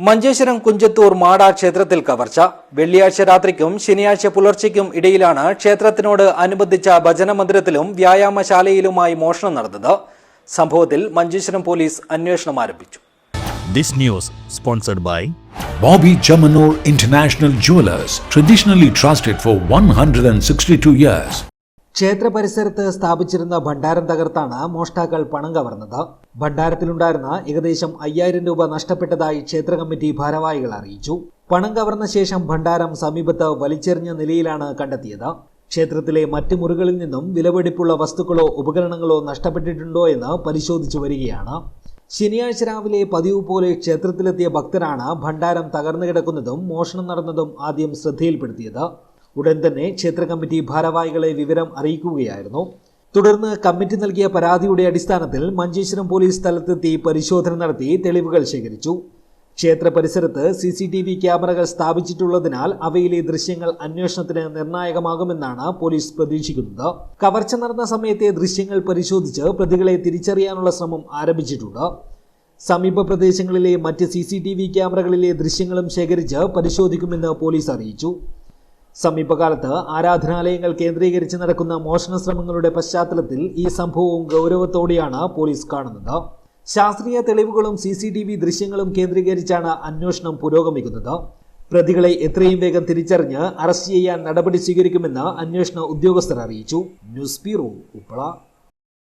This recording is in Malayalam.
മഞ്ചേശ്വരം കുഞ്ചത്തൂർ മാടാ ക്ഷേത്രത്തിൽ കവർച്ച. വെള്ളിയാഴ്ച രാത്രിക്കും ശനിയാഴ്ച പുലർച്ചയ്ക്കും ഇടയിലാണ് ക്ഷേത്രത്തിനോട് അനുബന്ധിച്ച ഭജന മന്ദിരത്തിലും വ്യായാമശാലയിലുമായി മോഷണം നടന്നത്. സംഭവത്തിൽ മഞ്ചേശ്വരം പോലീസ് അന്വേഷണം ആരംഭിച്ചു. This news sponsored by Bobby Chamanur International Jewelers, traditionally trusted for 162 years. ക്ഷേത്ര പരിസരത്ത് സ്ഥാപിച്ചിരുന്ന ഭണ്ഡാരം തകർത്താണ് മോഷ്ടാക്കൾ പണം കവർന്നത്. ഭണ്ഡാരത്തിലുണ്ടായിരുന്ന ഏകദേശം 5000 രൂപ നഷ്ടപ്പെട്ടതായി ക്ഷേത്ര കമ്മിറ്റി ഭാരവാഹികൾ അറിയിച്ചു. പണം കവർന്ന ശേഷം ഭണ്ഡാരം സമീപത്ത് വലിച്ചെറിഞ്ഞ നിലയിലാണ് കണ്ടെത്തിയത്. ക്ഷേത്രത്തിലെ മറ്റ് മുറികളിൽ നിന്നും വിലപിടിപ്പുള്ള വസ്തുക്കളോ ഉപകരണങ്ങളോ നഷ്ടപ്പെട്ടിട്ടുണ്ടോ എന്ന് പരിശോധിച്ചു വരികയാണ്. ശനിയാഴ്ച രാവിലെ പതിവ് പോലെ ക്ഷേത്രത്തിലെത്തിയ ഭക്തരാണ് ഭണ്ഡാരം തകർന്നു കിടക്കുന്നതും മോഷണം നടന്നതും ആദ്യം ശ്രദ്ധയിൽപ്പെടുത്തിയത്. ഉടൻ തന്നെ ക്ഷേത്ര കമ്മിറ്റി ഭാരവാഹികളെ വിവരം അറിയിക്കുകയായിരുന്നു. തുടർന്ന് കമ്മിറ്റി നൽകിയ പരാതിയുടെ അടിസ്ഥാനത്തിൽ മഞ്ചേശ്വരം പോലീസ് സ്ഥലത്തെത്തി പരിശോധന നടത്തി തെളിവുകൾ ശേഖരിച്ചു. ക്ഷേത്ര പരിസരത്ത് CCTV ക്യാമറകൾ സ്ഥാപിച്ചിട്ടുള്ളതിനാൽ അവയിലെ ദൃശ്യങ്ങൾ അന്വേഷണത്തിന് നിർണായകമാകുമെന്നാണ് പോലീസ് പ്രതീക്ഷിക്കുന്നത്. കവർച്ച നടന്ന സമയത്തെ ദൃശ്യങ്ങൾ പരിശോധിച്ച് പ്രതികളെ തിരിച്ചറിയാനുള്ള ശ്രമം ആരംഭിച്ചിട്ടുണ്ട്. സമീപ പ്രദേശങ്ങളിലെ മറ്റ് CCTV ക്യാമറകളിലെ ദൃശ്യങ്ങളും ശേഖരിച്ച് പരിശോധിക്കുമെന്ന് പോലീസ് അറിയിച്ചു. സമീപകാലത്ത് ആരാധനാലയങ്ങൾ കേന്ദ്രീകരിച്ച് നടക്കുന്ന മോഷണ ശ്രമങ്ങളുടെ പശ്ചാത്തലത്തിൽ ഈ സംഭവവും ഗൗരവത്തോടെയാണ് പോലീസ് കാണുന്നത്. ശാസ്ത്രീയ തെളിവുകളും CCTV ദൃശ്യങ്ങളും കേന്ദ്രീകരിച്ചാണ് അന്വേഷണം പുരോഗമിക്കുന്നത്. പ്രതികളെ എത്രയും വേഗം തിരിച്ചറിഞ്ഞ് അറസ്റ്റ് ചെയ്യാൻ നടപടി സ്വീകരിക്കുമെന്ന് അന്വേഷണ ഉദ്യോഗസ്ഥർ അറിയിച്ചു. News bureau, Uppala.